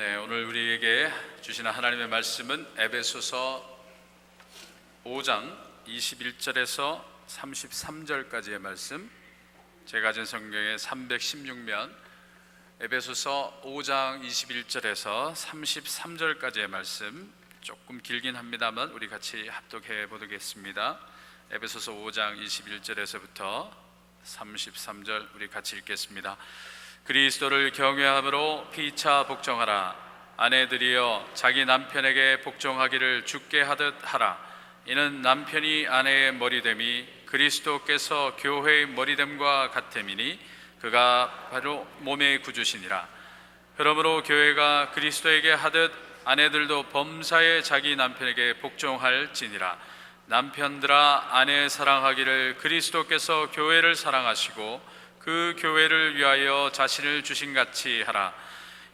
네, 오늘 우리에게 주시는 하나님의 말씀은 에베소서 5장 21절에서 33절까지의 말씀, 제가 가진 성경의 316면 에베소서 5장 21절에서 33절까지의 말씀, 조금 길긴 합니다만 우리 같이 합독해 보겠습니다. 에베소서 5장 21절에서부터 33절 우리 같이 읽겠습니다. 그리스도를 경외함으로 피차 복종하라. 아내들이여 자기 남편에게 복종하기를 주께 하듯 하라. 이는 남편이 아내의 머리됨이 그리스도께서 교회의 머리됨과 같음이니 그가 바로 몸의 구주시니라. 그러므로 교회가 그리스도에게 하듯 아내들도 범사에 자기 남편에게 복종할지니라. 남편들아 아내 사랑하기를 그리스도께서 교회를 사랑하시고 그 교회를 위하여 자신을 주신같이 하라.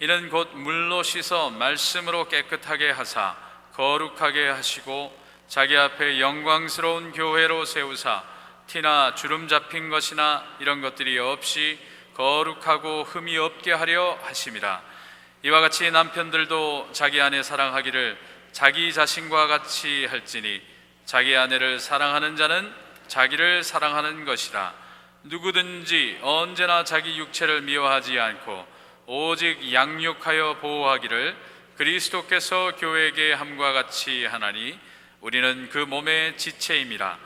이는 곧 물로 씻어 말씀으로 깨끗하게 하사 거룩하게 하시고 자기 앞에 영광스러운 교회로 세우사 티나 주름 잡힌 것이나 이런 것들이 없이 거룩하고 흠이 없게 하려 하심이라. 이와 같이 남편들도 자기 아내 사랑하기를 자기 자신과 같이 할지니 자기 아내를 사랑하는 자는 자기를 사랑하는 것이라. 누구든지 언제나 자기 육체를 미워하지 않고 오직 양육하여 보호하기를 그리스도께서 교회에게 함과 같이 하나니 우리는 그 몸의 지체임이라.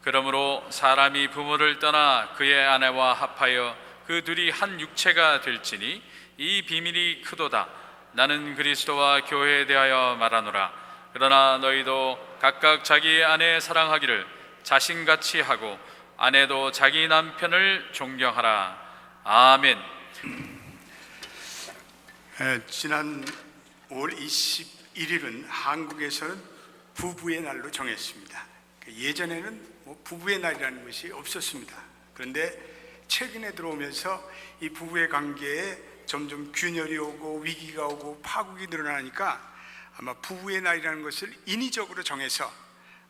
그러므로 사람이 부모를 떠나 그의 아내와 합하여 그 둘이 한 육체가 될지니 이 비밀이 크도다. 나는 그리스도와 교회에 대하여 말하노라. 그러나 너희도 각각 자기 아내 사랑하기를 자신같이 하고 아내도 자기 남편을 존경하라. 아멘. 지난 5월 21일은 한국에서는 부부의 날로 정했습니다. 예전에는 부부의 날이라는 것이 없었습니다. 그런데 최근에 들어오면서 이 부부의 관계에 점점 균열이 오고 위기가 오고 파국이 늘어나니까 아마 부부의 날이라는 것을 인위적으로 정해서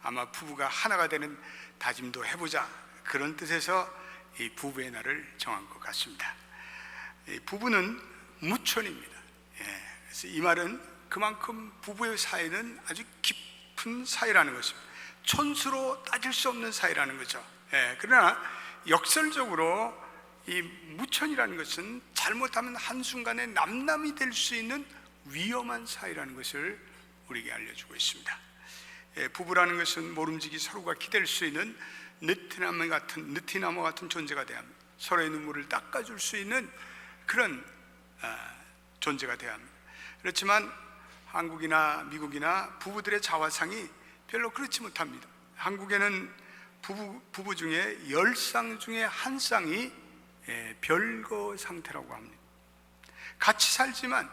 아마 부부가 하나가 되는 다짐도 해보자, 그런 뜻에서 이 부부의 날을 정한 것 같습니다. 부부는 무촌입니다. 그래서 이 말은 그만큼 부부의 사이는 아주 깊은 사이라는 것입니다. 촌수로 따질 수 없는 사이라는 거죠. 그러나 역설적으로 이 무촌이라는 것은 잘못하면 한순간에 남남이 될 수 있는 위험한 사이라는 것을 우리에게 알려주고 있습니다. 부부라는 것은 모름지기 서로가 기댈 수 있는 느티나무 같은 존재가 돼야 합니다. 서로의 눈물을 닦아줄 수 있는 그런 존재가 돼야 합니다. 그렇지만 한국이나 미국이나 부부들의 자화상이 별로 그렇지 못합니다. 한국에는 부부 중에 10쌍 중에 한 쌍이 별거 상태라고 합니다. 같이 살지만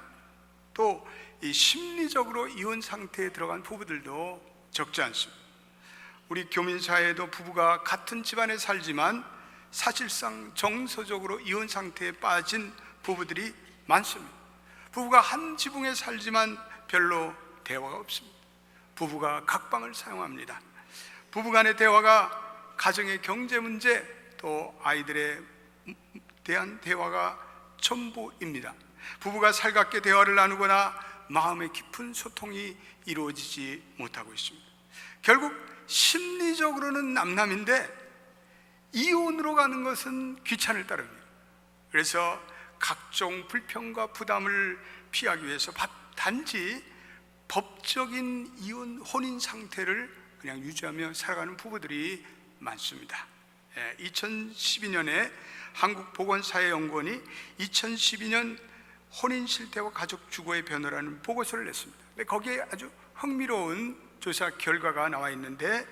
또 이 심리적으로 이혼 상태에 들어간 부부들도 적지 않습니다. 우리 교민사회에도 부부가 같은 집안에 살지만 사실상 정서적으로 이혼 상태에 빠진 부부들이 많습니다. 부부가 한 지붕에 살지만 별로 대화가 없습니다. 부부가 각방을 사용합니다. 부부간의 대화가 가정의 경제 문제, 또 아이들에 대한 대화가 전부입니다. 부부가 살갑게 대화를 나누거나 마음의 깊은 소통이 이루어지지 못하고 있습니다. 결국 심리적으로는 남남인데 이혼으로 가는 것은 귀찮을 따름입니다. 그래서 각종 불평과 부담을 피하기 위해서 단지 법적인 이혼, 혼인 상태를 그냥 유지하며 살아가는 부부들이 많습니다. 2012년에 한국보건사회연구원이 2012년 혼인 실태와 가족 주거의 변화라는 보고서를 냈습니다. 근데 거기에 아주 흥미로운 조사 결과가 나와 있는데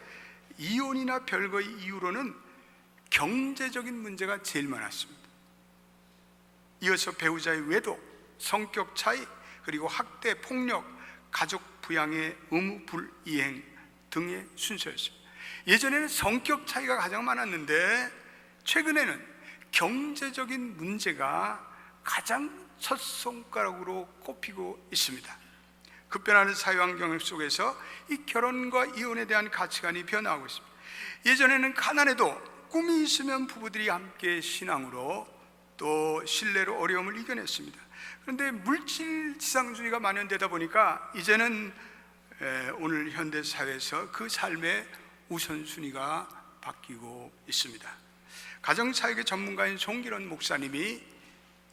이혼이나 별거의 이유로는 경제적인 문제가 제일 많았습니다. 이어서 배우자의 외도, 성격 차이, 그리고 학대, 폭력, 가족 부양의 의무 불이행 등의 순서였습니다. 예전에는 성격 차이가 가장 많았는데 최근에는 경제적인 문제가 가장 첫 손가락으로 꼽히고 있습니다. 급변하는 사회환경 속에서 이 결혼과 이혼에 대한 가치관이 변화하고 있습니다. 예전에는 가난해도 꿈이 있으면 부부들이 함께 신앙으로 또 신뢰로 어려움을 이겨냈습니다. 그런데 물질 지상주의가 만연되다 보니까 이제는 오늘 현대 사회에서 그 삶의 우선순위가 바뀌고 있습니다. 가정사역의 전문가인 송기론 목사님이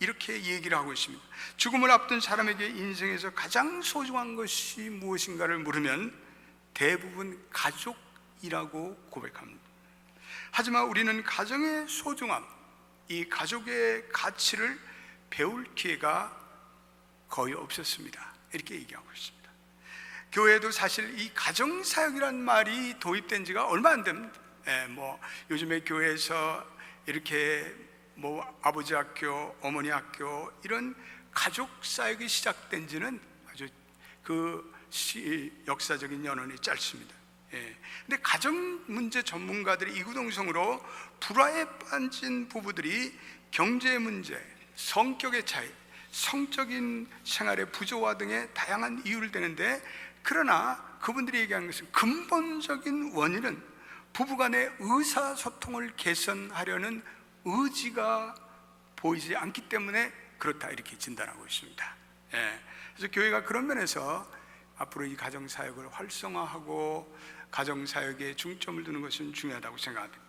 이렇게 얘기를 하고 있습니다. 죽음을 앞둔 사람에게 인생에서 가장 소중한 것이 무엇인가를 물으면 대부분 가족이라고 고백합니다. 하지만 우리는 가정의 소중함, 이 가족의 가치를 배울 기회가 거의 없었습니다. 이렇게 얘기하고 있습니다. 교회도 사실 이 가정사역이란 말이 도입된 지가 얼마 안 됩니다. 요즘에 교회에서 이렇게 아버지 학교, 어머니 학교 이런 가족 사역이 시작된 지는 아주 역사적인 연원이 짧습니다. 근데 가정 문제 전문가들이 이구동성으로 불화에 빠진 부부들이 경제 문제, 성격의 차이, 성적인 생활의 부조화 등의 다양한 이유를 대는데, 그러나 그분들이 얘기하는 것은 근본적인 원인은 부부간의 의사소통을 개선하려는 의지가 보이지 않기 때문에 그렇다, 이렇게 진단하고 있습니다. 그래서 교회가 그런 면에서 앞으로 이 가정사역을 활성화하고 가정사역에 중점을 두는 것은 중요하다고 생각합니다.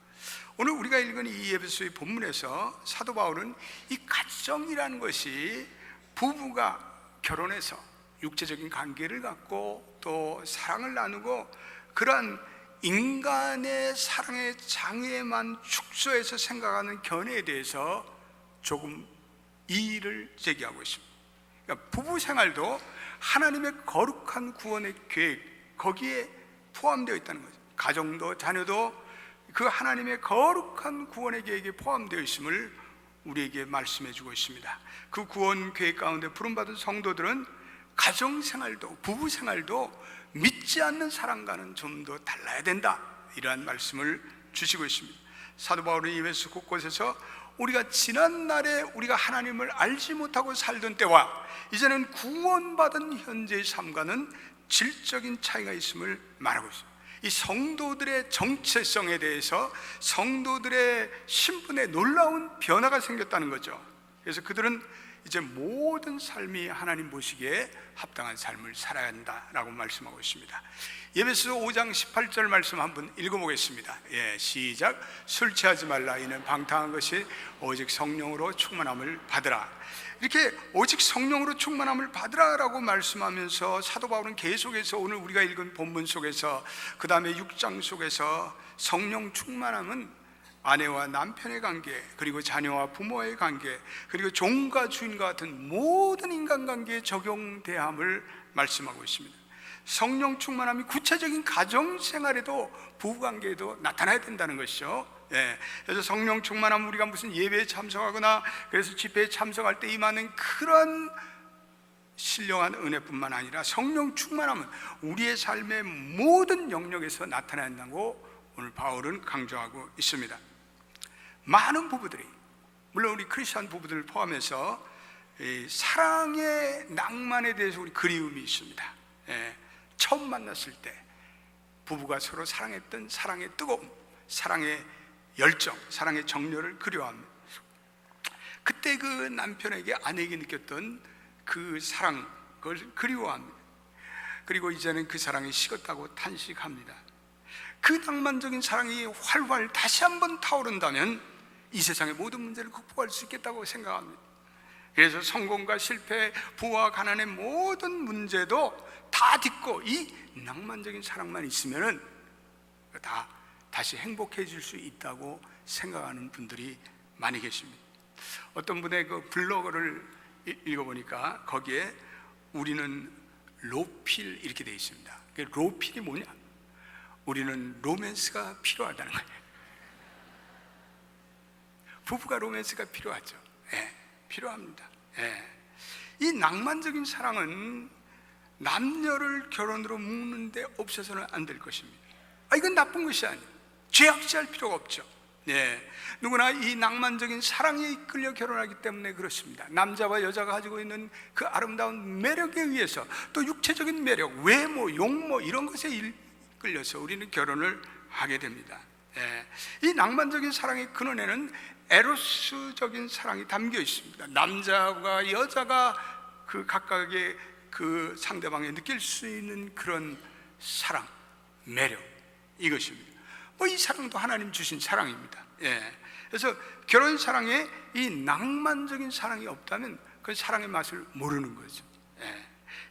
오늘 우리가 읽은 이 에베소의 본문에서 사도 바울은 이 가정이라는 것이 부부가 결혼해서 육체적인 관계를 갖고 또 사랑을 나누고 그러한 인간의 사랑의 장애만 축소해서 생각하는 견해에 대해서 조금 이의를 제기하고 있습니다. 그러니까 부부 생활도 하나님의 거룩한 구원의 계획, 거기에 포함되어 있다는 거죠. 가정도 자녀도 그 하나님의 거룩한 구원의 계획에 포함되어 있음을 우리에게 말씀해 주고 있습니다. 그 구원 계획 가운데 부름받은 성도들은 가정생활도 부부생활도 믿지 않는 사람과는 좀 더 달라야 된다, 이러한 말씀을 주시고 있습니다. 사도 바울은 에베소 곳곳에서 우리가 지난날에 우리가 하나님을 알지 못하고 살던 때와 이제는 구원받은 현재의 삶과는 질적인 차이가 있음을 말하고 있습니다. 이 성도들의 정체성에 대해서 성도들의 신분에 놀라운 변화가 생겼다는 거죠. 그래서 그들은 이제 모든 삶이 하나님 보시기에 합당한 삶을 살아야 한다라고 말씀하고 있습니다. 에베소 5장 18절 말씀 한번 읽어보겠습니다. 시작. 술 취하지 말라. 이는 방탕한 것이 오직 성령으로 충만함을 받으라. 이렇게 오직 성령으로 충만함을 받으라라고 말씀하면서 사도 바울은 계속해서 오늘 우리가 읽은 본문 속에서 그 다음에 6장 속에서 성령 충만함은 아내와 남편의 관계, 그리고 자녀와 부모의 관계, 그리고 종과 주인과 같은 모든 인간관계에 적용대함을 말씀하고 있습니다. 성령 충만함이 구체적인 가정생활에도 부부관계에도 나타나야 된다는 것이죠. 그래서 성령 충만함은 우리가 무슨 예배에 참석하거나 그래서 집회에 참석할 때 임하는 그런 신령한 은혜뿐만 아니라 성령 충만함은 우리의 삶의 모든 영역에서 나타나야 한다고 오늘 바울은 강조하고 있습니다. 많은 부부들이, 물론 우리 크리스찬 부부들을 포함해서 사랑의 낭만에 대해서 우리 그리움이 있습니다. 처음 만났을 때 부부가 서로 사랑했던 사랑의 뜨거움, 사랑의 열정, 사랑의 정열을 그리워합니다. 그때 그 남편에게 아내에게 느꼈던 그 사랑, 그걸 그리워합니다. 그리고 이제는 그 사랑이 식었다고 탄식합니다. 그 낭만적인 사랑이 활활 다시 한번 타오른다면 이 세상의 모든 문제를 극복할 수 있겠다고 생각합니다. 그래서 성공과 실패, 부와 가난의 모든 문제도 다 딛고 이 낭만적인 사랑만 있으면은 다시 행복해질 수 있다고 생각하는 분들이 많이 계십니다. 어떤 분의 그 블로그를 읽어보니까 거기에 우리는 로필 이렇게 되어 있습니다. 로필이 뭐냐? 우리는 로맨스가 필요하다는 거예요. 부부가 로맨스가 필요하죠. 필요합니다. 이 낭만적인 사랑은 남녀를 결혼으로 묶는데 없어서는 안 될 것입니다. 이건 나쁜 것이 아니에요. 죄악시할 필요가 없죠. 누구나 이 낭만적인 사랑에 이끌려 결혼하기 때문에 그렇습니다. 남자와 여자가 가지고 있는 그 아름다운 매력에 의해서 또 육체적인 매력, 외모, 용모 이런 것에 이끌려서 우리는 결혼을 하게 됩니다. 이 낭만적인 사랑의 근원에는 에로스적인 사랑이 담겨 있습니다. 남자와 여자가 그 각각의 그 상대방에 느낄 수 있는 그런 사랑, 매력, 이것입니다. 이 사랑도 하나님 주신 사랑입니다. 그래서 결혼 사랑에 이 낭만적인 사랑이 없다면 그 사랑의 맛을 모르는 거죠.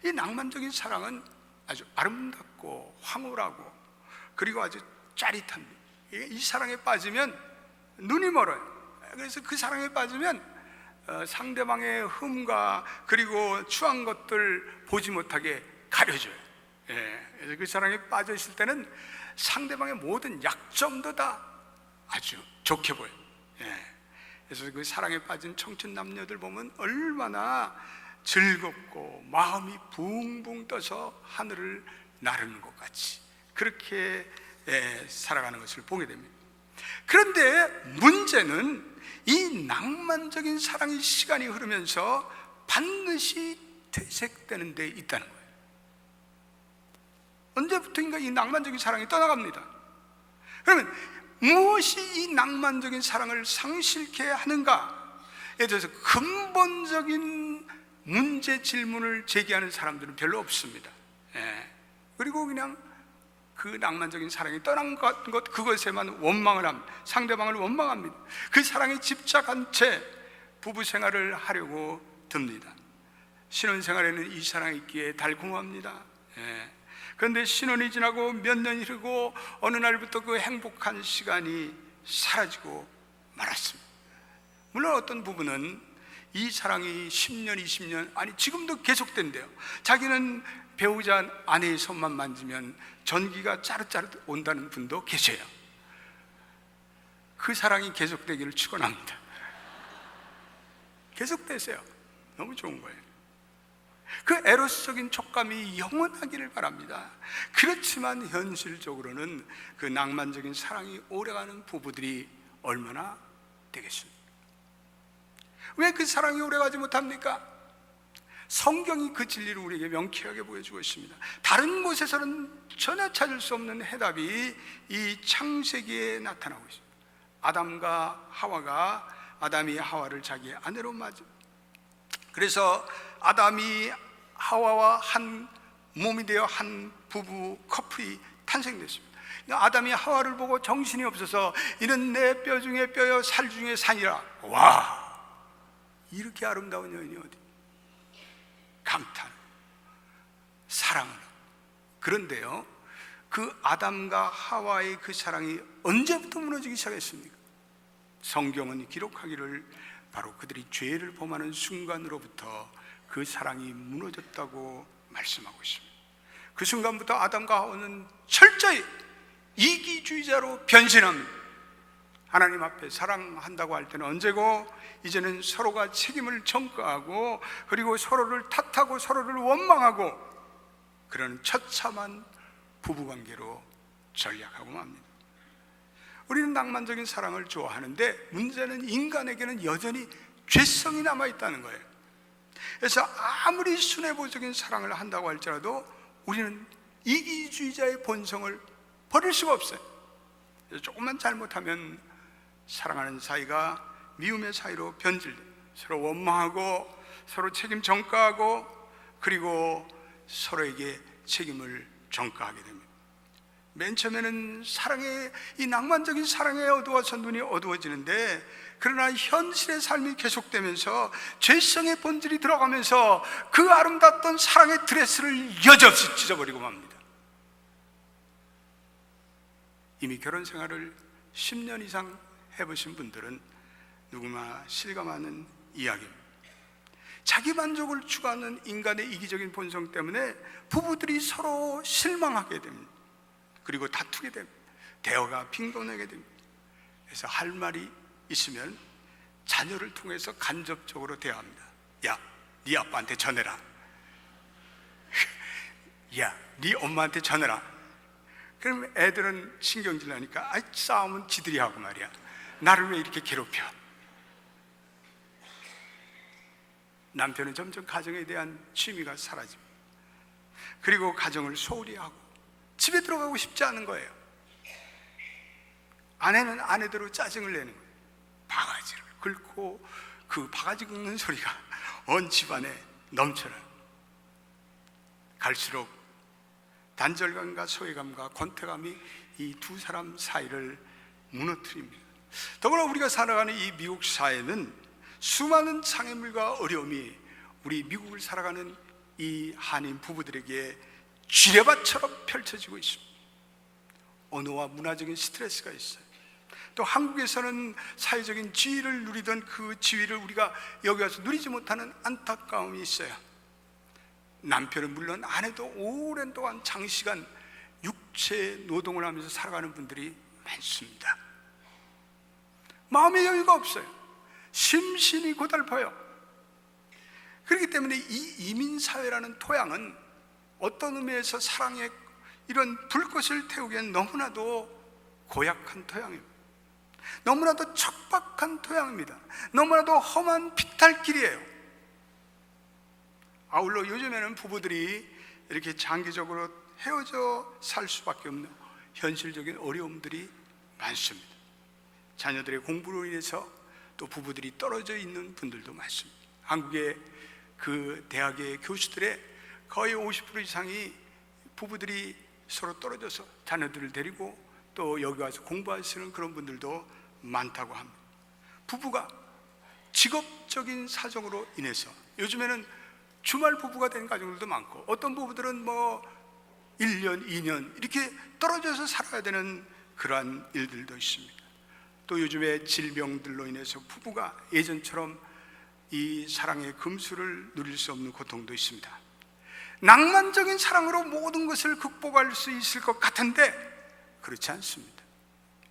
이 낭만적인 사랑은 아주 아름답고 황홀하고 그리고 아주 짜릿합니다. 이 사랑에 빠지면 눈이 멀어요. 그래서 그 사랑에 빠지면 상대방의 흠과 그리고 추한 것들 보지 못하게 가려줘요. 그래서 그 사랑에 빠져 있을 때는 상대방의 모든 약점도 다 아주 좋게 보여요. 그래서 그 사랑에 빠진 청춘 남녀들 보면 얼마나 즐겁고 마음이 붕붕 떠서 하늘을 나르는 것 같이 그렇게 살아가는 것을 보게 됩니다. 그런데 문제는 이 낭만적인 사랑의 시간이 흐르면서 반드시 퇴색되는 데 있다는 거예요. 언제부터인가 이 낭만적인 사랑이 떠나갑니다. 그러면 무엇이 이 낭만적인 사랑을 상실케 하는가에 대해서 근본적인 문제 질문을 제기하는 사람들은 별로 없습니다. 그리고 그냥 그 낭만적인 사랑이 떠난 것 그것에만 원망을 합니다. 상대방을 원망합니다. 그 사랑에 집착한 채 부부 생활을 하려고 듭니다. 신혼생활에는 이 사랑이 있기에 달콤합니다. 그런데 신혼이 지나고 몇 년이 흐르고 어느 날부터 그 행복한 시간이 사라지고 말았습니다. 물론 어떤 부부는 이 사랑이 10년, 20년 아니 지금도 계속된대요. 자기는 배우자 아내의 손만 만지면 전기가 짜르짜르 온다는 분도 계셔요. 그 사랑이 계속되기를 축원합니다. 계속되세요. 너무 좋은 거예요. 그 에로스적인 촉감이 영원하기를 바랍니다. 그렇지만 현실적으로는 그 낭만적인 사랑이 오래가는 부부들이 얼마나 되겠습니까? 왜 그 사랑이 오래가지 못합니까? 성경이 그 진리를 우리에게 명쾌하게 보여주고 있습니다. 다른 곳에서는 전혀 찾을 수 없는 해답이 이 창세기에 나타나고 있습니다. 아담이 하와를 자기 아내로 맞아. 그래서 아담이 하와와 한 몸이 되어 한 부부 커플이 탄생됐습니다. 아담이 하와를 보고 정신이 없어서 이는 내 뼈 중에 뼈요 살 중에 산이라. 와, 이렇게 아름다운 여인이 어디? 감탄, 사랑을. 그런데요, 그 아담과 하와의 그 사랑이 언제부터 무너지기 시작했습니까? 성경은 기록하기를 바로 그들이 죄를 범하는 순간으로부터 그 사랑이 무너졌다고 말씀하고 있습니다. 그 순간부터 아담과 하와는 철저히 이기주의자로 변신합니다. 하나님 앞에 사랑한다고 할 때는 언제고 이제는 서로가 책임을 전가하고 그리고 서로를 탓하고 서로를 원망하고 그런 처참한 부부관계로 전락하고 맙니다. 우리는 낭만적인 사랑을 좋아하는데 문제는 인간에게는 여전히 죄성이 남아있다는 거예요. 그래서 아무리 순애보적인 사랑을 한다고 할지라도 우리는 이기주의자의 본성을 버릴 수가 없어요. 그래서 조금만 잘못하면 사랑하는 사이가 미움의 사이로 변질돼요. 서로 원망하고 서로 책임 전가하고 그리고 서로에게 책임을 전가하게 됩니다. 맨 처음에는 사랑의 이 낭만적인 사랑에 어두워서 눈이 어두워지는데 그러나 현실의 삶이 계속되면서 죄성의 본질이 들어가면서 그 아름답던 사랑의 드레스를 여지없이 찢어버리고 맙니다. 이미 결혼 생활을 10년 이상 해보신 분들은 누구나 실감하는 이야기입니다. 자기 만족을 추구하는 인간의 이기적인 본성 때문에 부부들이 서로 실망하게 됩니다. 그리고 다투게 됩니다. 대화가 빈곤하게 됩니다. 그래서 할 말이 있으면 자녀를 통해서 간접적으로 대화합니다. 야, 네 아빠한테 전해라. 야, 네 엄마한테 전해라. 그럼 애들은 신경질 나니까 싸움은 지들이 하고 말이야. 나를 왜 이렇게 괴롭혀? 남편은 점점 가정에 대한 취미가 사라집니다. 그리고 가정을 소홀히 하고 집에 들어가고 싶지 않은 거예요. 아내는 아내대로 짜증을 내는 거예요. 바가지를 긁고 그 바가지 긁는 소리가 온 집안에 넘쳐나요. 갈수록 단절감과 소외감과 권태감이 이 두 사람 사이를 무너뜨립니다. 더구나 우리가 살아가는 이 미국 사회는 수많은 장애물과 어려움이 우리 미국을 살아가는 이 한인 부부들에게 쥐레밭처럼 펼쳐지고 있습니다. 언어와 문화적인 스트레스가 있어요. 또 한국에서는 사회적인 지위를 누리던 그 지위를 우리가 여기 와서 누리지 못하는 안타까움이 있어요. 남편은 물론 아내도 오랜 동안 장시간 육체 노동을 하면서 살아가는 분들이 많습니다. 마음의 여유가 없어요. 심신이 고달퍼요. 그렇기 때문에 이 이민사회라는 토양은 어떤 의미에서 사랑의 이런 불꽃을 태우기엔 너무나도 고약한 토양입니다. 너무나도 척박한 토양입니다. 너무나도 험한 비탈길이에요. 아울러 요즘에는 부부들이 이렇게 장기적으로 헤어져 살 수밖에 없는 현실적인 어려움들이 많습니다. 자녀들의 공부로 인해서 또 부부들이 떨어져 있는 분들도 많습니다. 한국의 그 대학의 교수들의 거의 50% 이상이 부부들이 서로 떨어져서 자녀들을 데리고 또 여기 와서 공부하시는 그런 분들도 많다고 합니다. 부부가 직업적인 사정으로 인해서 요즘에는 주말 부부가 된 가정들도 많고, 어떤 부부들은 1년, 2년 이렇게 떨어져서 살아야 되는 그러한 일들도 있습니다. 또 요즘에 질병들로 인해서 부부가 예전처럼 이 사랑의 금수를 누릴 수 없는 고통도 있습니다. 낭만적인 사랑으로 모든 것을 극복할 수 있을 것 같은데 그렇지 않습니다.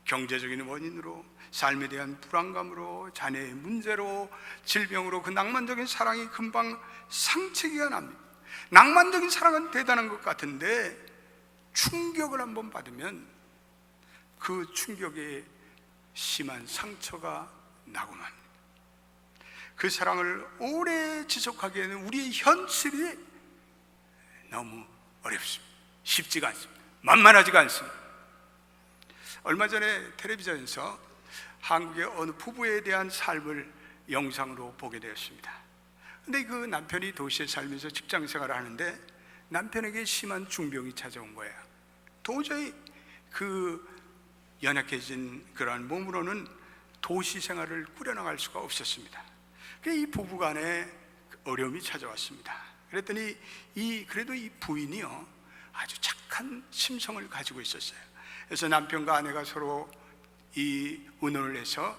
경제적인 원인으로, 삶에 대한 불안감으로, 자녀의 문제로, 질병으로 그 낭만적인 사랑이 금방 상처기가 납니다. 낭만적인 사랑은 대단한 것 같은데 충격을 한번 받으면 그 충격에 심한 상처가 나고 맙니다. 그 사랑을 오래 지속하기에는 우리의 현실이 너무 어렵습니다. 쉽지가 않습니다. 만만하지가 않습니다. 얼마 전에 텔레비전에서 한국의 어느 부부에 대한 삶을 영상으로 보게 되었습니다. 근데 그 남편이 도시에 살면서 직장 생활을 하는데 남편에게 심한 중병이 찾아온 거예요. 도저히 그 연약해진 그러한 몸으로는 도시 생활을 꾸려나갈 수가 없었습니다. 이 부부간에 어려움이 찾아왔습니다. 그랬더니 그래도 이 부인이요 아주 착한 심성을 가지고 있었어요. 그래서 남편과 아내가 서로 의논을 해서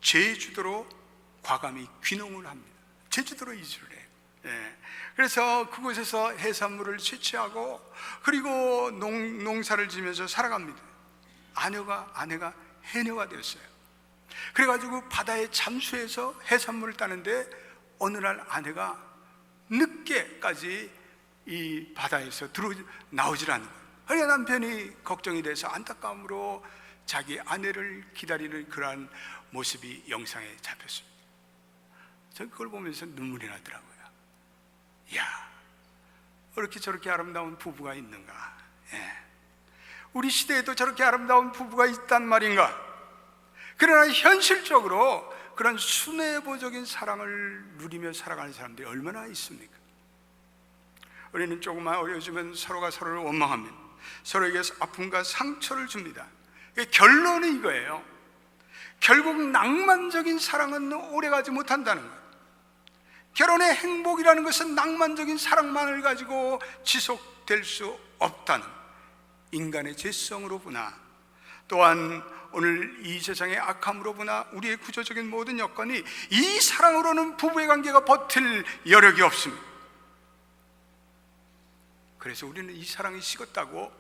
제주도로 과감히 귀농을 합니다. 제주도로 이주를 해요. 그래서 그곳에서 해산물을 채취하고 그리고 농사를 지면서 살아갑니다. 아내가 해녀가 되었어요. 그래가지고 바다에 잠수해서 해산물을 따는데 어느 날 아내가 늦게까지 이 바다에서 나오질 않는 거예요. 그러니까 남편이 걱정이 돼서 안타까움으로 자기 아내를 기다리는 그러한 모습이 영상에 잡혔습니다. 전 그걸 보면서 눈물이 나더라고요. 이야, 이렇게 저렇게 아름다운 부부가 있는가? 우리 시대에도 저렇게 아름다운 부부가 있단 말인가? 그러나 현실적으로 그런 순애보적인 사랑을 누리며 살아가는 사람들이 얼마나 있습니까? 우리는 조금만 어려워지면 서로가 서로를 원망합니다. 서로에게 아픔과 상처를 줍니다. 결론은 이거예요. 결국 낭만적인 사랑은 오래가지 못한다는 거예요. 결혼의 행복이라는 것은 낭만적인 사랑만을 가지고 지속될 수 없다는 인간의 죄성으로 보나, 또한 오늘 이 세상의 악함으로 보나 우리의 구조적인 모든 여건이 이 사랑으로는 부부의 관계가 버틸 여력이 없습니다. 그래서 우리는 이 사랑이 식었다고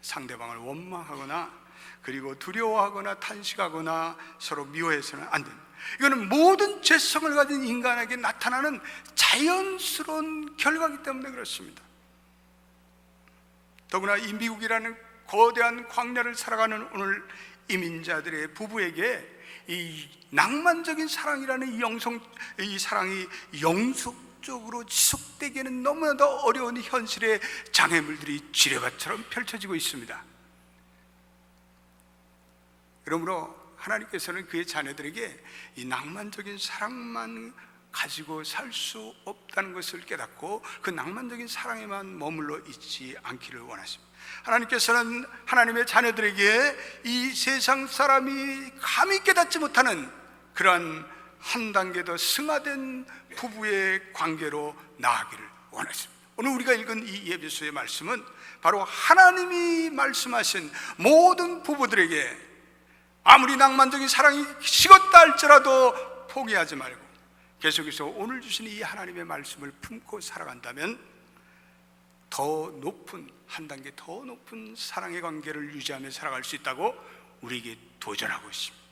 상대방을 원망하거나 그리고 두려워하거나 탄식하거나 서로 미워해서는 안 됩니다. 이거는 모든 죄성을 가진 인간에게 나타나는 자연스러운 결과이기 때문에 그렇습니다. 더구나 이 미국이라는 거대한 광야를 살아가는 오늘 이민자들의 부부에게 이 낭만적인 사랑이라는 이 사랑이 영속적으로 지속되기에는 너무나도 어려운 현실의 장애물들이 지뢰밭처럼 펼쳐지고 있습니다. 그러므로 하나님께서는 그의 자녀들에게 이 낭만적인 사랑만 가지고 살 수 없다는 것을 깨닫고 그 낭만적인 사랑에만 머물러 있지 않기를 원하십니다. 하나님께서는 하나님의 자녀들에게 이 세상 사람이 감히 깨닫지 못하는 그러한 한 단계 더 승화된 부부의 관계로 나아가기를 원하십니다. 오늘 우리가 읽은 이 에베소의 말씀은 바로 하나님이 말씀하신 모든 부부들에게 아무리 낭만적인 사랑이 식었다 할지라도 포기하지 말고 계속해서 오늘 주신 이 하나님의 말씀을 품고 살아간다면 더 높은, 한 단계 더 높은 사랑의 관계를 유지하며 살아갈 수 있다고 우리에게 도전하고 있습니다.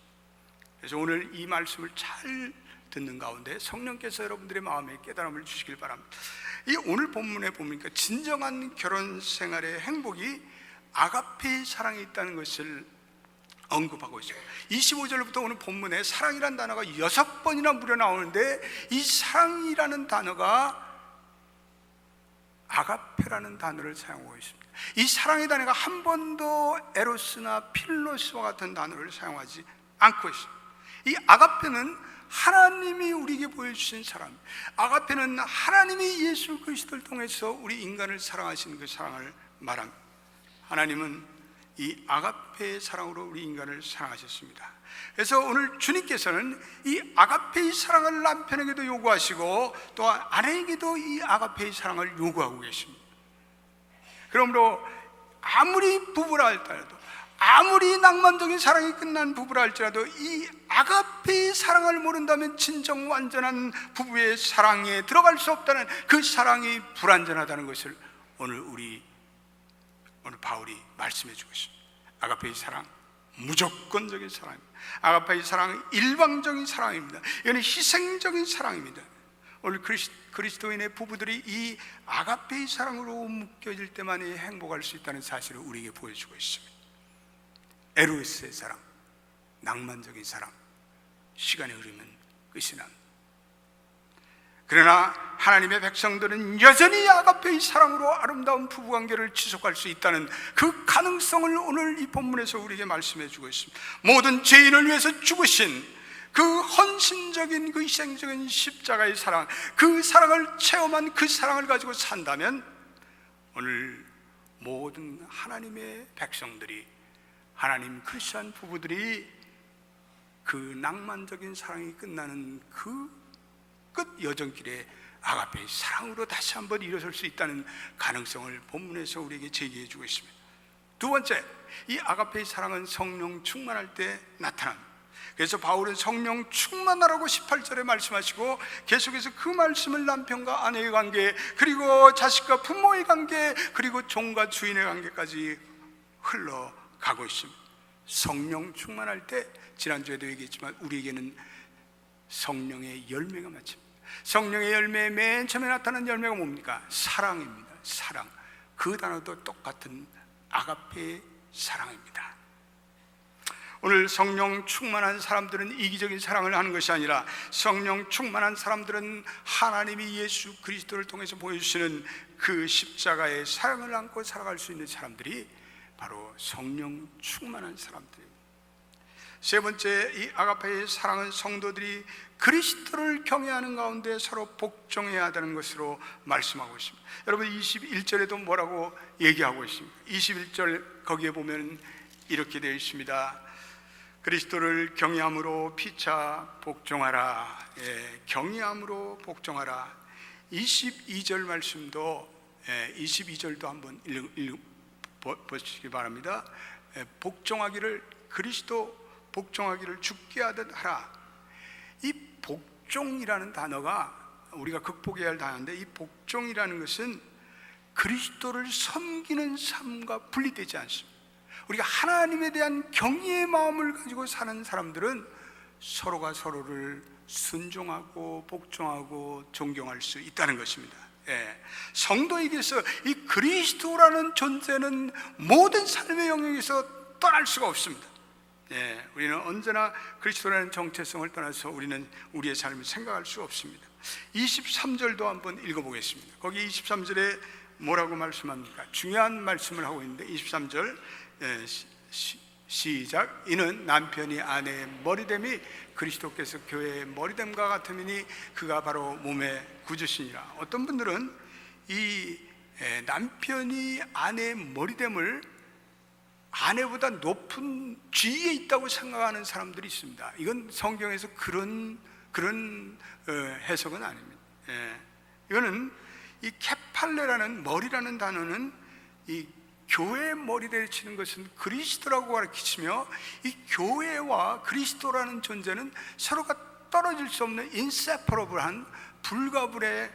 그래서 오늘 이 말씀을 잘 듣는 가운데 성령께서 여러분들의 마음에 깨달음을 주시길 바랍니다. 이 오늘 본문에 보니까 진정한 결혼 생활의 행복이 아가페의 사랑에 있다는 것을 언급하고 있어요. 25절부터 오늘 본문에 사랑이라는 단어가 6번이나 무려 나오는데 이 사랑이라는 단어가 아가페라는 단어를 사용하고 있습니다. 이 사랑의 단어가 한 번도 에로스나 필로스와 같은 단어를 사용하지 않고 있습니다. 이 아가페는 하나님이 우리에게 보여주신 사랑, 아가페는 하나님이 예수 그리스도를 통해서 우리 인간을 사랑하신 그 사랑을 말합니다. 하나님은 이 아가페의 사랑으로 우리 인간을 사랑하셨습니다. 그래서 오늘 주님께서는 이 아가페의 사랑을 남편에게도 요구하시고 또 아내에게도 이 아가페의 사랑을 요구하고 계십니다. 그러므로 아무리 부부라 할지라도, 아무리 낭만적인 사랑이 끝난 부부라 할지라도 이 아가페의 사랑을 모른다면 진정 완전한 부부의 사랑에 들어갈 수 없다는, 그 사랑이 불완전하다는 것을 오늘 바울이 말씀해 주고 있습니다. 아가페의 사랑, 무조건적인 사랑입니다. 아가페의 사랑은 일방적인 사랑입니다. 이거는 희생적인 사랑입니다. 오늘 그리스도인의 부부들이 이 아가페의 사랑으로 묶여질 때만이 행복할 수 있다는 사실을 우리에게 보여주고 있습니다. 에로스의 사랑, 낭만적인 사랑, 시간이 흐르면 끝이 납니다. 그러나 하나님의 백성들은 여전히 아가페의 사랑으로 아름다운 부부관계를 지속할 수 있다는 그 가능성을 오늘 이 본문에서 우리에게 말씀해 주고 있습니다. 모든 죄인을 위해서 죽으신 그 헌신적인, 그 희생적인 십자가의 사랑, 그 사랑을 체험한 그 사랑을 가지고 산다면 오늘 모든 하나님의 백성들이, 하나님 크리스찬 부부들이 그 낭만적인 사랑이 끝나는 그 끝 여정길에 아가페의 사랑으로 다시 한번 일어설 수 있다는 가능성을 본문에서 우리에게 제기해 주고 있습니다. 두 번째, 이 아가페의 사랑은 성령 충만할 때 나타납니다. 그래서 바울은 성령 충만하라고 18절에 말씀하시고 계속해서 그 말씀을 남편과 아내의 관계, 그리고 자식과 부모의 관계, 그리고 종과 주인의 관계까지 흘러가고 있습니다. 성령 충만할 때, 지난주에도 얘기했지만 우리에게는 성령의 열매가 마칩니다. 성령의 열매의 맨 처음에 나타나는 열매가 뭡니까? 사랑입니다. 사랑. 그 단어도 똑같은 아가페의 사랑입니다. 오늘 성령 충만한 사람들은 이기적인 사랑을 하는 것이 아니라 성령 충만한 사람들은 하나님이 예수 그리스도를 통해서 보여주시는 그 십자가의 사랑을 안고 살아갈 수 있는 사람들이 바로 성령 충만한 사람들입니다. 세 번째, 이 아가페의 사랑은 성도들이 그리스도를 경외하는 가운데 서로 복종해야 한다는 것으로 말씀하고 있습니다. 여러분 21절에도 뭐라고 얘기하고 있습니다. 21절 거기에 보면 이렇게 되어 있습니다. 그리스도를 경외함으로 피차 복종하라. 경외함으로 복종하라. 22절 말씀도 22절도 한번 보시기 바랍니다. 복종하기를, 그리스도 복종하기를 죽게 하듯 하라. 이 복종이라는 단어가 우리가 극복해야 할 단어인데, 이 복종이라는 것은 그리스도를 섬기는 삶과 분리되지 않습니다. 우리가 하나님에 대한 경외의 마음을 가지고 사는 사람들은 서로가 서로를 순종하고 복종하고 존경할 수 있다는 것입니다. 성도에게서 이 그리스도라는 존재는 모든 삶의 영역에서 떠날 수가 없습니다. 우리는 언제나 그리스도라는 정체성을 떠나서 우리는 우리의 삶을 생각할 수 없습니다. 23절도 한번 읽어보겠습니다. 거기 23절에 뭐라고 말씀합니까? 중요한 말씀을 하고 있는데 23절 시작. 이는 남편이 아내의 머리됨이 그리스도께서 교회의 머리됨과 같음이니 그가 바로 몸의 구주시니라. 어떤 분들은 이 남편이 아내의 머리됨을 아내보다 높은 지위에 있다고 생각하는 사람들이 있습니다. 이건 성경에서 그런 해석은 아닙니다. 이거는 이 케팔레라는 머리라는 단어는 이 교회의 머리를 치는 것은 그리스도라고 가르치며, 이 교회와 그리스도라는 존재는 서로가 떨어질 수 없는 인세퍼러블한 불가분의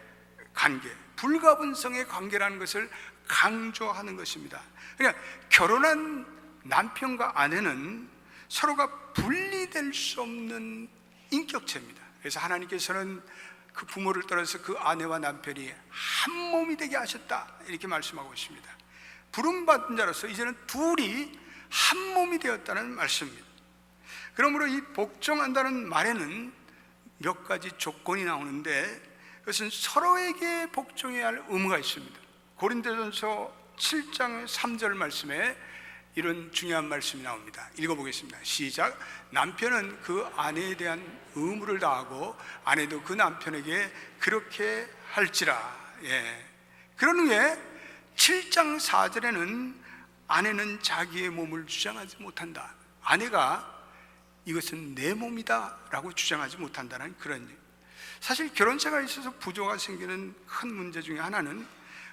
관계, 불가분성의 관계라는 것을 강조하는 것입니다. 그러니까 결혼한 남편과 아내는 서로가 분리될 수 없는 인격체입니다. 그래서 하나님께서는 그 부모를 따라서 그 아내와 남편이 한 몸이 되게 하셨다, 이렇게 말씀하고 있습니다. 부름받은 자로서 이제는 둘이 한 몸이 되었다는 말씀입니다. 그러므로 이 복종한다는 말에는 몇 가지 조건이 나오는데, 그것은 서로에게 복종해야 할 의무가 있습니다. 고린도전서 7장 3절 말씀에 이런 중요한 말씀이 나옵니다. 읽어보겠습니다. 시작. 남편은 그 아내에 대한 의무를 다하고 아내도 그 남편에게 그렇게 할지라. 그런 후에 7장 4절에는 아내는 자기의 몸을 주장하지 못한다. 아내가 이것은 내 몸이다 라고 주장하지 못한다는 그런 일. 사실 결혼 생활에 있어서 부조가 생기는 큰 문제 중에 하나는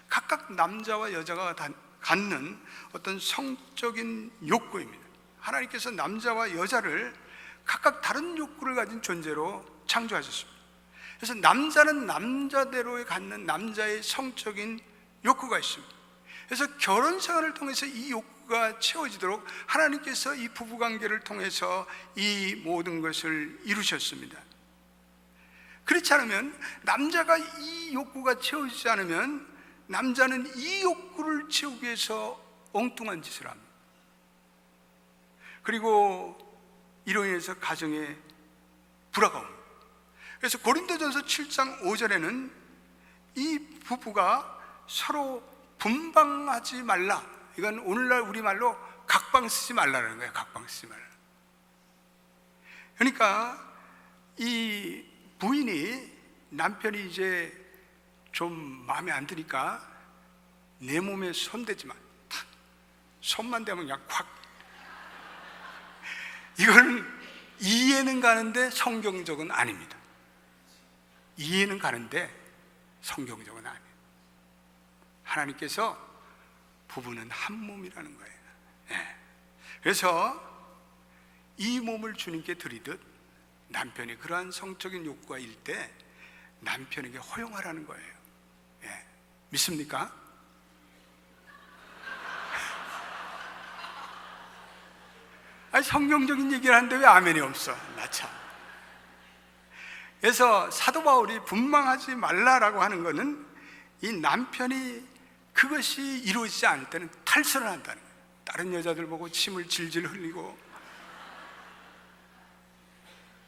각각 남자와 여자가 갖는 어떤 성적인 욕구입니다. 하나님께서 남자와 여자를 각각 다른 욕구를 가진 존재로 창조하셨습니다. 그래서 남자는 남자대로 갖는 남자의 성적인 욕구가 있습니다. 그래서 결혼 생활을 통해서 이 욕구가 채워지도록 하나님께서 이 부부관계를 통해서 이 모든 것을 이루셨습니다. 그렇지 않으면, 남자가 이 욕구가 채워지지 않으면 남자는 이 욕구를 채우기 위해서 엉뚱한 짓을 합니다. 그리고 이로 인해서 가정에 불화가 옵니다. 그래서 고린도전서 7장 5절에는 이 부부가 서로 분방하지 말라, 이건 오늘날 우리말로 각방 쓰지 말라는 거예요. 각방 쓰지 말라. 그러니까 이 부인이 남편이 이제 좀 마음에 안 드니까 내 몸에 손대지 마, 탁 손만 대면 그냥 콱. 이거는 이해는 가는데 성경적은 아닙니다. 이해는 가는데 성경적은 아닙니다. 하나님께서 부부는 한 몸이라는 거예요. 그래서 이 몸을 주님께 드리듯 남편이 그러한 성적인 욕구가 일 때 남편에게 허용하라는 거예요. 믿습니까? 아니, 성경적인 얘기를 하는데 왜 아멘이 없어? 나 참. 그래서 사도 바울이 분방하지 말라라고 하는 것은 이 남편이 그것이 이루어지지 않을 때는 탈선을 한다는 거예요. 다른 여자들 보고 침을 질질 흘리고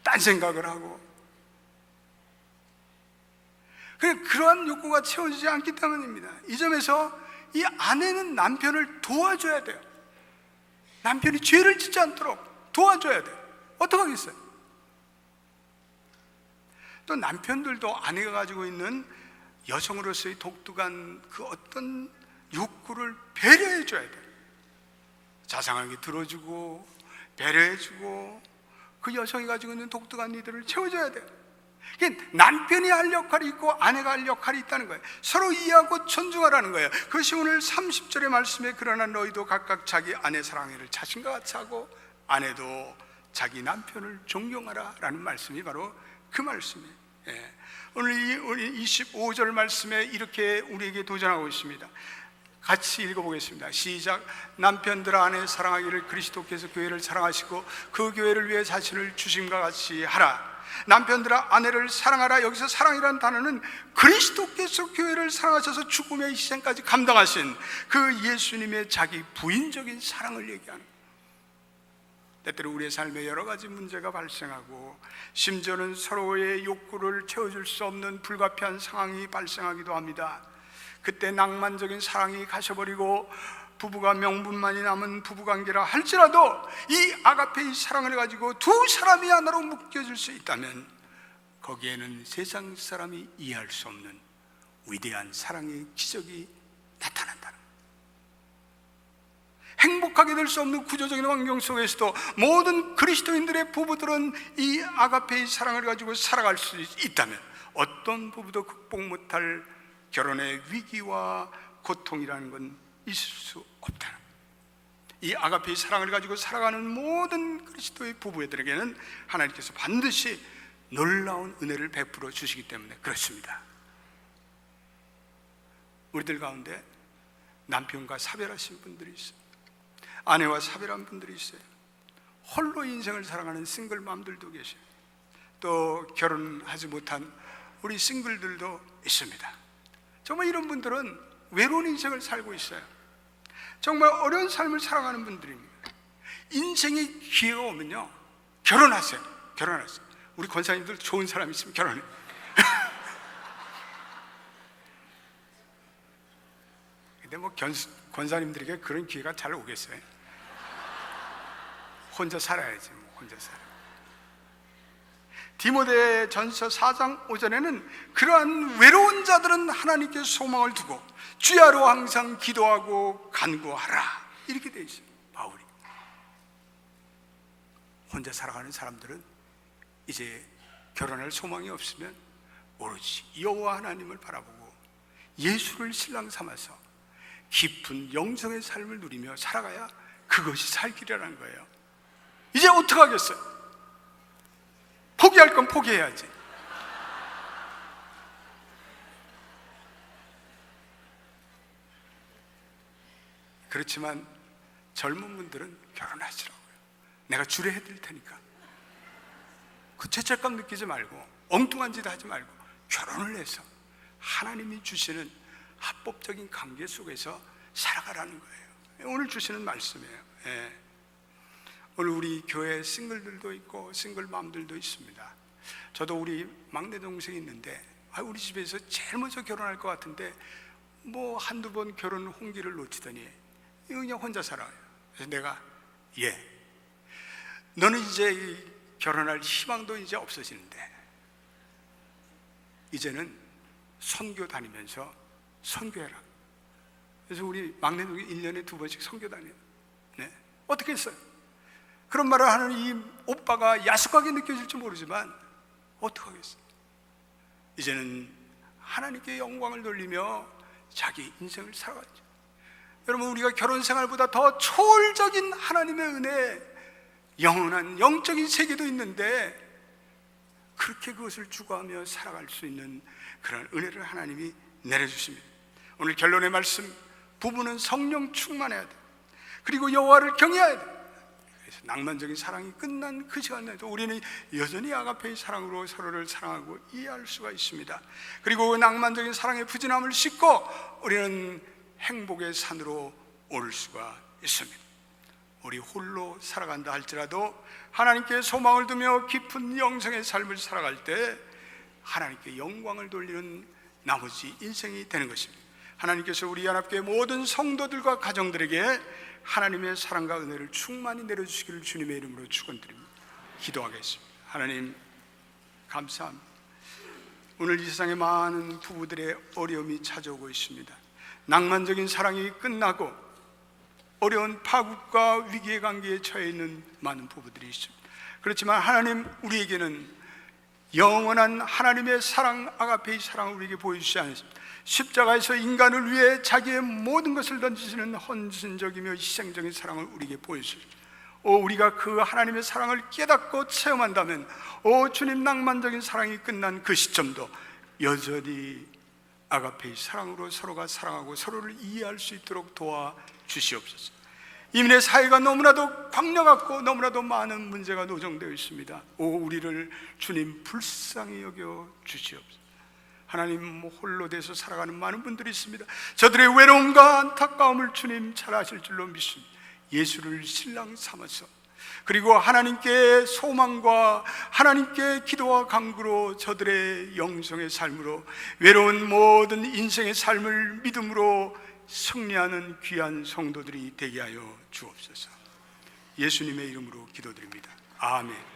딴 생각을 하고, 그러한 욕구가 채워지지 않기 때문입니다. 이 점에서 이 아내는 남편을 도와줘야 돼요. 남편이 죄를 짓지 않도록 도와줘야 돼요. 어떡하겠어요? 또 남편들도 아내가 가지고 있는 여성으로서의 독특한 그 어떤 욕구를 배려해 줘야 돼요. 자상하게 들어주고 배려해주고 그 여성이 가지고 있는 독특한 이들을 채워줘야 돼요. 남편이 할 역할이 있고 아내가 할 역할이 있다는 거예요. 서로 이해하고 존중하라는 거예요. 그것이 오늘 30절의 말씀에 그러나 너희도 각각 자기 아내 사랑해를 자신과 같이 하고 아내도 자기 남편을 존경하라 라는 말씀이 바로 그 말씀이에요. 오늘 이 25절 말씀에 이렇게 우리에게 도전하고 있습니다. 같이 읽어보겠습니다. 시작. 남편들아 아내 사랑하기를 그리스도께서 교회를 사랑하시고 그 교회를 위해 자신을 주심과 같이 하라. 남편들아 아내를 사랑하라. 여기서 사랑이라는 단어는 그리스도께서 교회를 사랑하셔서 죽음의 희생까지 감당하신 그 예수님의 자기 부인적인 사랑을 얘기하는 거예요. 때때로 우리의 삶에 여러 가지 문제가 발생하고 심지어는 서로의 욕구를 채워줄 수 없는 불가피한 상황이 발생하기도 합니다. 그때 낭만적인 사랑이 가셔버리고 부부가 명분만이 남은 부부관계라 할지라도 이 아가페의 사랑을 가지고 두 사람이 하나로 묶여질 수 있다면 거기에는 세상 사람이 이해할 수 없는 위대한 사랑의 기적이 나타난다는 거예요. 행복하게 될 수 없는 구조적인 환경 속에서도 모든 그리스도인들의 부부들은 이 아가페의 사랑을 가지고 살아갈 수 있다면 어떤 부부도 극복 못할 결혼의 위기와 고통이라는 건 있을 수 없다는 거예요. 이 아가페의 사랑을 가지고 살아가는 모든 그리스도의 부부들에게는 하나님께서 반드시 놀라운 은혜를 베풀어 주시기 때문에 그렇습니다. 우리들 가운데 남편과 사별하신 분들이 있어요. 아내와 사별한 분들이 있어요. 홀로 인생을 살아가는 싱글맘들도 계셔요. 또 결혼하지 못한 우리 싱글들도 있습니다. 정말 이런 분들은 외로운 인생을 살고 있어요. 정말 어려운 삶을 살아가는 분들입니다. 인생의 기회가 오면요, 결혼하세요. 결혼하세요. 우리 권사님들 좋은 사람 있으면 결혼해. 근데 뭐 권사님들에게 그런 기회가 잘 오겠어요? 혼자 살아야지, 뭐 혼자 살아. 디모데전서 4장 5절에는 그러한 외로운 자들은 하나님께 소망을 두고 주야로 항상 기도하고 간구하라, 이렇게 되어 있어요. 바울이. 혼자 살아가는 사람들은 이제 결혼할 소망이 없으면 오로지 여호와 하나님을 바라보고 예수를 신랑 삼아서 깊은 영성의 삶을 누리며 살아가야 그것이 살 길이라는 거예요. 이제 어떡하겠어요? 포기할 건 포기해야지. 그렇지만 젊은 분들은 결혼하시라고요. 내가 주례해드릴 테니까. 그 죄책감 느끼지 말고 엉뚱한 짓 하지 말고 결혼을 해서 하나님이 주시는 합법적인 관계 속에서 살아가라는 거예요. 오늘 주시는 말씀이에요. 예. 오늘 우리 교회 싱글들도 있고 싱글맘들도 있습니다. 저도 우리 막내 동생이 있는데 우리 집에서 제일 먼저 결혼할 것 같은데 뭐 한두 번 결혼 홍기를 놓치더니 그냥 혼자 살아요. 그래서 내가 너는 이제 결혼할 희망도 이제 없어지는데 이제는 선교 다니면서 선교해라. 그래서 우리 막내 동생이 1년에 2번씩 선교 다녀요. 네. 어떻게 했어요? 그런 말을 하는 이 오빠가 야속하게 느껴질지 모르지만 어떡하겠어요? 이제는 하나님께 영광을 돌리며 자기 인생을 살아가죠. 여러분, 우리가 결혼 생활보다 더 초월적인 하나님의 은혜, 영원한 영적인 세계도 있는데 그렇게 그것을 추구하며 살아갈 수 있는 그런 은혜를 하나님이 내려주십니다. 오늘 결론의 말씀, 부부는 성령 충만해야 돼. 그리고 여호와를 경외해야 돼. 그래서 낭만적인 사랑이 끝난 그 시간에도 우리는 여전히 아가페의 사랑으로 서로를 사랑하고 이해할 수가 있습니다. 그리고 그 낭만적인 사랑의 부진함을 싣고 우리는 행복의 산으로 오를 수가 있습니다. 우리 홀로 살아간다 할지라도 하나님께 소망을 두며 깊은 영성의 삶을 살아갈 때 하나님께 영광을 돌리는 나머지 인생이 되는 것입니다. 하나님께서 우리 연합교회 모든 성도들과 가정들에게 하나님의 사랑과 은혜를 충만히 내려주시기를 주님의 이름으로 축원드립니다. 기도하겠습니다. 하나님, 감사합니다. 오늘 이 세상에 많은 부부들의 어려움이 찾아오고 있습니다. 낭만적인 사랑이 끝나고 어려운 파국과 위기의 관계에 처해 있는 많은 부부들이 있습니다. 그렇지만 하나님, 우리에게는 영원한 하나님의 사랑, 아가페의 사랑을 우리에게 보여주시지 않습니다. 십자가에서 인간을 위해 자기의 모든 것을 던지시는 헌신적이며 희생적인 사랑을 우리에게 보여주십니다. 우리가 그 하나님의 사랑을 깨닫고 체험한다면 주님, 낭만적인 사랑이 끝난 그 시점도 여전히 아가페의 사랑으로 서로가 사랑하고 서로를 이해할 수 있도록 도와주시옵소서. 이민의 사회가 너무나도 광려같고 너무나도 많은 문제가 노정되어 있습니다. 우리를 주님 불쌍히 여겨 주시옵소서. 하나님, 홀로 돼서 살아가는 많은 분들이 있습니다. 저들의 외로움과 안타까움을 주님 잘 아실 줄로 믿습니다. 예수를 신랑 삼아서, 그리고 하나님께 소망과 하나님께 기도와 간구로 저들의 영성의 삶으로 외로운 모든 인생의 삶을 믿음으로 승리하는 귀한 성도들이 되게 하여 주옵소서. 예수님의 이름으로 기도드립니다. 아멘.